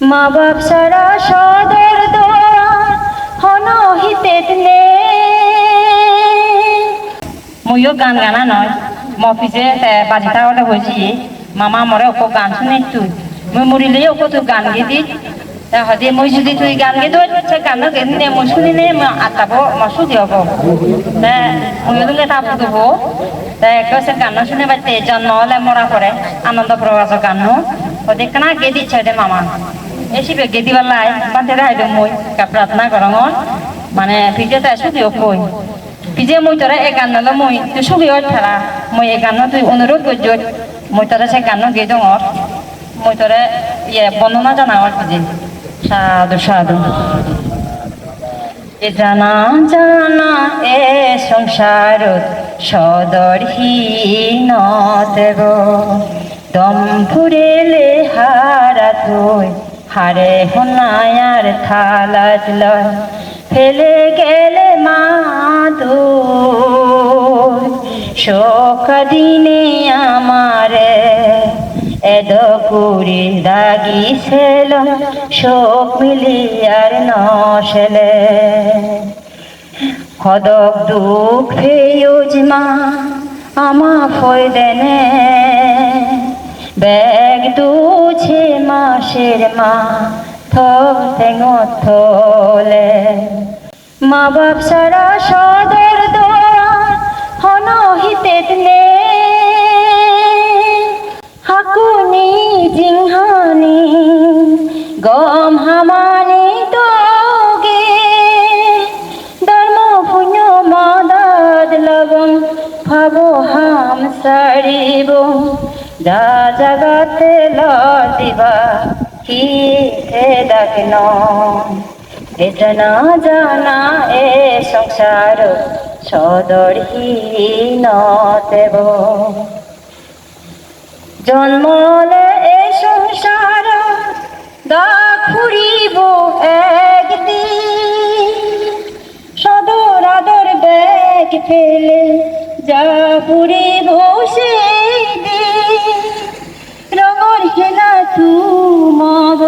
মা বাপ সারা সদের দোয়া হন হিতেত নে মইও গান গানা নয় মফিজে বাজিতা হলে হয়েছি মামা মরে ওকে গান শুনে তুই মই মরিলে ওকে তুই গান গে দি হদে মই যদি তুই গান গে দই সে গান গে নে মই শুনি নে আতাবো মসু দিয়ব মইও তুমি তাবো দেবো সে গান শুনে বাড়তে জন্ম হলে মরা পড়ে আনন্দ প্রবাস গান হদে কানা গে দিচ্ছে দে মামা এসিবে গে দিবার লাই বাতে রাইলো মই প্রার্থনা করঙ মানে ফিজে তাই সুদিও কই ফিজে মই তোরা এ গান নলে মই তুই সুখী হয় ঠেলা মই এ গান তুই অনুরোধ করছ মই তোরা সে গান গে দঙ মই তোরা ইয়ে বর্ণনা জানাওয়ার ফিজে সাধু সাধু এ জানা জানা এ সংসার সদরহীনত গো দম ফুরেলে হারা তুই হারে হনায়ার থালাত লয় ফেলে গেলে মা তুই শোক দিনে আমারে এদকুরি দাগিছিল শোক মিলিয়ার নশেলে খদক দুঃখ ফেয়ুজমা আমা ফয় দেনে ব্যাগ দুছে মাসের মা থলে মা বাপ সারা সদের দোয়া হন হিতেত নে হাকুনি জিংহানি গম হামানি তোগে ধর্ম পুণ্য মাদাদ লগন ভাবো হাম সারিব যা জগতে লদিবা কি হে ডাকন এজনা জানা এ সংসার সদরহীনত জন্মলে এ সংসার দা খুঁড়িব একদিন সদর আদর ব্যাগ ফেলে যা পুরিব সেদিন রঙর খেলা তুমগ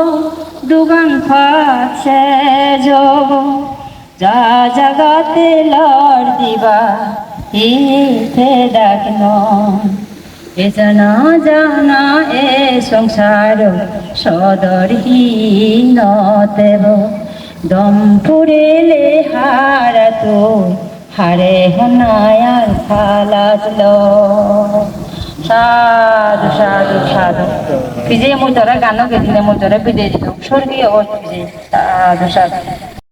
দোকান ফাছে যাব যা জগতে লড় দিবা ইথে ডাকন এ জানা জানা এ সংসার সদরহীনত দম ফুরেলে হারা তো হারে হনায়ার ফালাত সাধু সাধু সাধু ফিজে মই তোরা গানও গেদিনে মই তোরা বিদে দিত স্বর্গীয় ফিজে সাধু সাধু